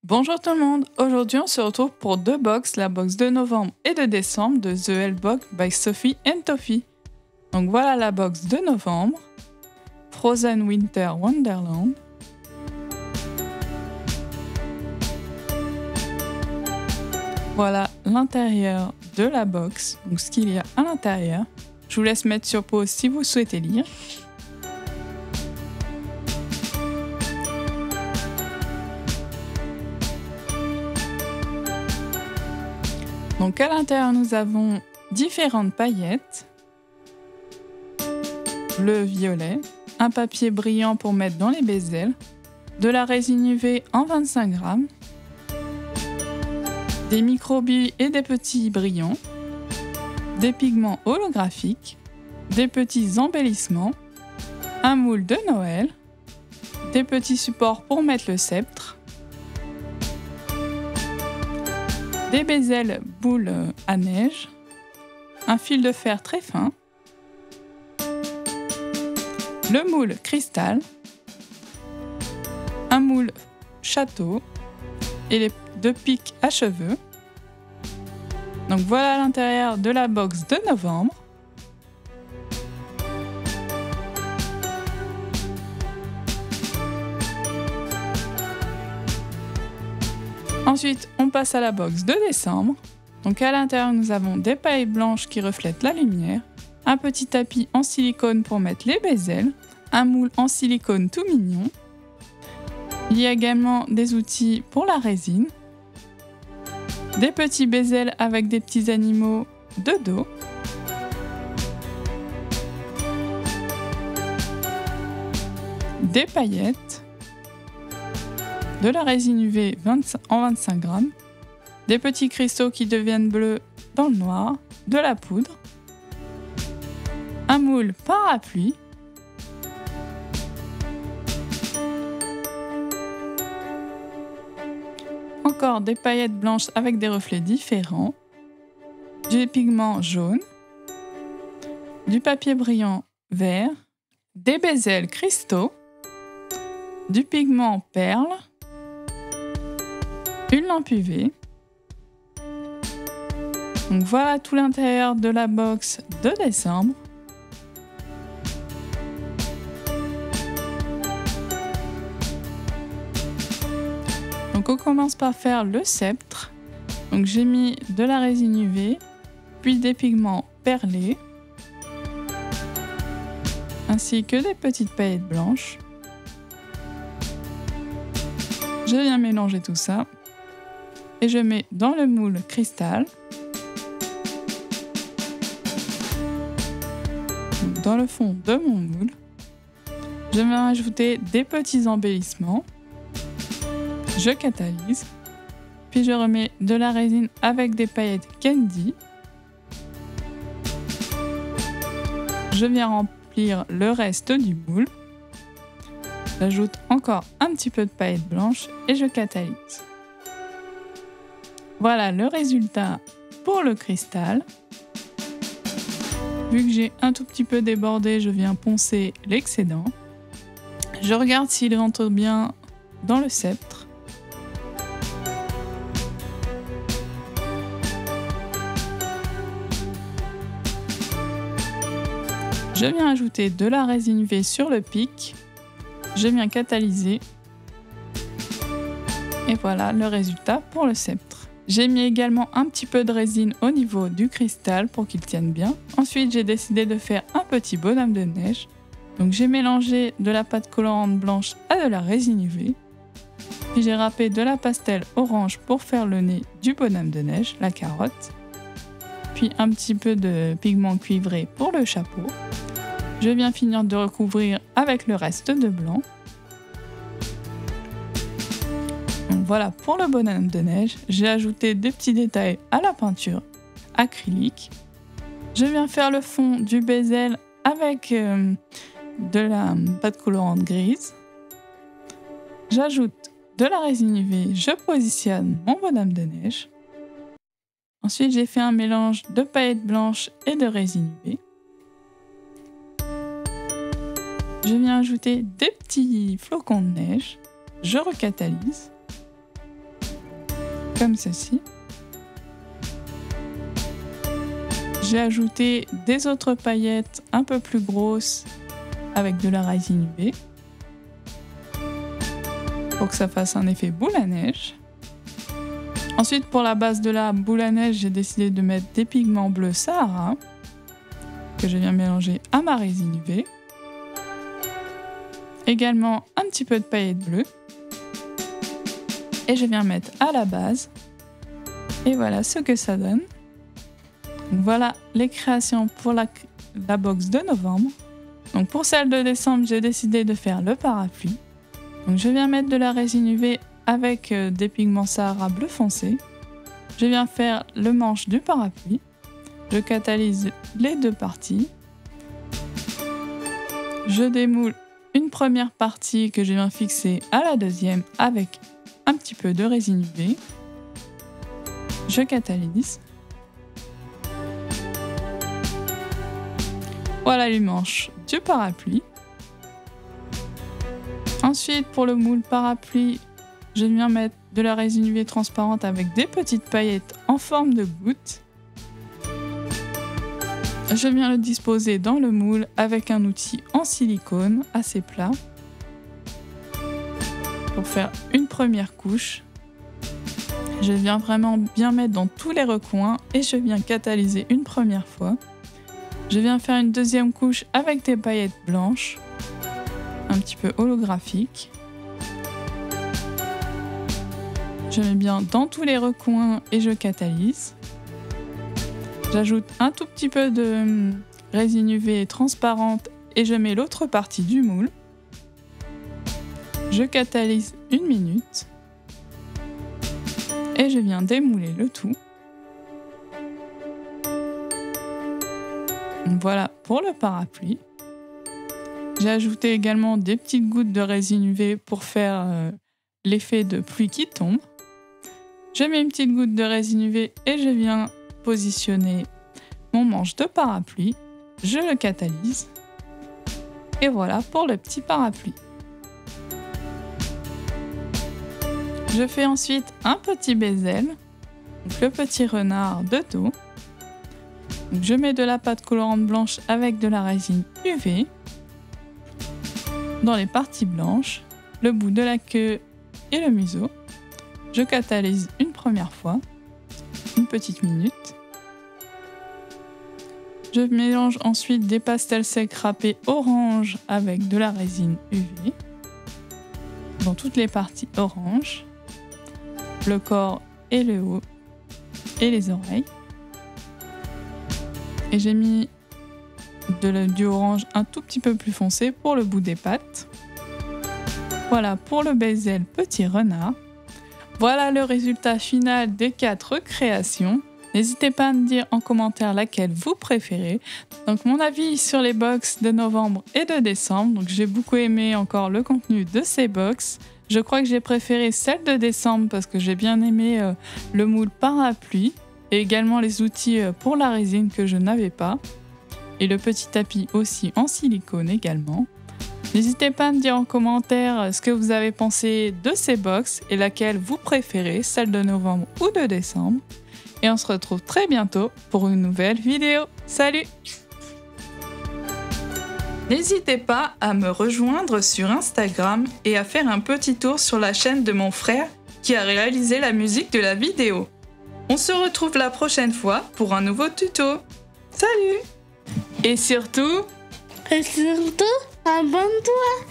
Bonjour tout le monde, aujourd'hui on se retrouve pour deux box, la box de novembre et de décembre de The Hell Box by Sophie and Toffee. Donc voilà la box de novembre, Frozen Winter Wonderland. Voilà l'intérieur de la box, donc ce qu'il y a à l'intérieur. Je vous laisse mettre sur pause si vous souhaitez lire. Donc à l'intérieur, nous avons différentes paillettes, bleu, violet, un papier brillant pour mettre dans les bezels, de la résine UV en 25 grammes, des microbilles et des petits brillants, des pigments holographiques, des petits embellissements, un moule de Noël, des petits supports pour mettre le sceptre, des bezels boules à neige, un fil de fer très fin, le moule cristal, un moule château et les deux pics à cheveux. Donc voilà l'intérieur de la box de novembre. Ensuite, on passe à la box de décembre. Donc à l'intérieur, nous avons des paillettes blanches qui reflètent la lumière, un petit tapis en silicone pour mettre les bezels, un moule en silicone tout mignon. Il y a également des outils pour la résine, des petits bezels avec des petits animaux de dos, des paillettes, de la résine UV en 25 grammes, des petits cristaux qui deviennent bleus dans le noir, de la poudre, un moule parapluie, encore des paillettes blanches avec des reflets différents, du pigment jaune, du papier brillant vert, des bezels cristaux, du pigment perle, une lampe UV. Donc voilà tout l'intérieur de la box de décembre. Donc on commence par faire le sceptre. Donc j'ai mis de la résine UV, puis des pigments perlés, ainsi que des petites paillettes blanches. Je viens mélanger tout ça. Et je mets dans le moule cristal, dans le fond de mon moule. Je vais rajouter des petits embellissements. Je catalyse, puis je remets de la résine avec des paillettes candy. Je viens remplir le reste du moule. J'ajoute encore un petit peu de paillettes blanches et je catalyse. Voilà le résultat pour le cristal. Vu que j'ai un tout petit peu débordé, je viens poncer l'excédent. Je regarde s'il rentre bien dans le sceptre. Je viens ajouter de la résine UV sur le pic. Je viens catalyser. Et voilà le résultat pour le sceptre. J'ai mis également un petit peu de résine au niveau du cristal pour qu'il tienne bien. Ensuite, j'ai décidé de faire un petit bonhomme de neige. Donc j'ai mélangé de la pâte colorante blanche à de la résine UV. Puis j'ai râpé de la pastel orange pour faire le nez du bonhomme de neige, la carotte. Puis un petit peu de pigment cuivré pour le chapeau. Je viens finir de recouvrir avec le reste de blanc. Donc voilà pour le bonhomme de neige. J'ai ajouté des petits détails à la peinture acrylique. Je viens faire le fond du bezel avec de la pâte colorante grise. J'ajoute de la résine UV. Je positionne mon bonhomme de neige. Ensuite, j'ai fait un mélange de paillettes blanches et de résine UV. Je viens ajouter des petits flocons de neige. Je recatalyse. comme ceci. J'ai ajouté des autres paillettes un peu plus grosses avec de la résine UV pour que ça fasse un effet boule à neige. Ensuite, pour la base de la boule à neige, j'ai décidé de mettre des pigments bleus Sahara que je viens mélanger à ma résine UV. Également un petit peu de paillettes bleues. Et je viens mettre à la base. Et voilà ce que ça donne. Donc voilà les créations pour la box de novembre. Donc pour celle de décembre, j'ai décidé de faire le parapluie. Donc je viens mettre de la résine UV avec des pigments Sahara bleu foncé. Je viens faire le manche du parapluie. Je catalyse les deux parties. Je démoule une première partie que je viens fixer à la deuxième avec un petit peu de résine UV. Je catalyse. Voilà les manches du parapluie. Ensuite, pour le moule parapluie, je viens mettre de la résine UV transparente avec des petites paillettes en forme de gouttes. Je viens le disposer dans le moule avec un outil en silicone assez plat pour faire une première couche. Je viens vraiment bien mettre dans tous les recoins et je viens catalyser une première fois. Je viens faire une deuxième couche avec des paillettes blanches, un petit peu holographiques. Je mets bien dans tous les recoins et je catalyse. J'ajoute un tout petit peu de résine UV transparente et je mets l'autre partie du moule. Je catalyse 1 minute et je viens démouler le tout. Voilà pour le parapluie. J'ai ajouté également des petites gouttes de résine UV pour faire l'effet de pluie qui tombe. Je mets une petite goutte de résine UV et je viens positionner mon manche de parapluie. Je le catalyse. Et voilà pour le petit parapluie. Je fais ensuite un petit bezel, donc le petit renard de dos. Donc je mets de la pâte colorante blanche avec de la résine UV dans les parties blanches, le bout de la queue et le museau. Je catalyse une première fois, une petite minute. Je mélange ensuite des pastels secs râpés orange avec de la résine UV dans toutes les parties orange, le corps et le haut et les oreilles. Et j'ai mis du orange un tout petit peu plus foncé pour le bout des pattes. Voilà pour le bezel petit renard. Voilà le résultat final des 4 créations. N'hésitez pas à me dire en commentaire laquelle vous préférez. Donc mon avis sur les box de novembre et de décembre. Donc j'ai beaucoup aimé encore le contenu de ces box. Je crois que j'ai préféré celle de décembre parce que j'ai bien aimé le moule parapluie et également les outils pour la résine que je n'avais pas. Et le petit tapis aussi en silicone également. N'hésitez pas à me dire en commentaire ce que vous avez pensé de ces box et laquelle vous préférez, celle de novembre ou de décembre. Et on se retrouve très bientôt pour une nouvelle vidéo. Salut! N'hésitez pas à me rejoindre sur Instagram et à faire un petit tour sur la chaîne de mon frère qui a réalisé la musique de la vidéo. On se retrouve la prochaine fois pour un nouveau tuto. Salut! Et surtout, abonne-toi!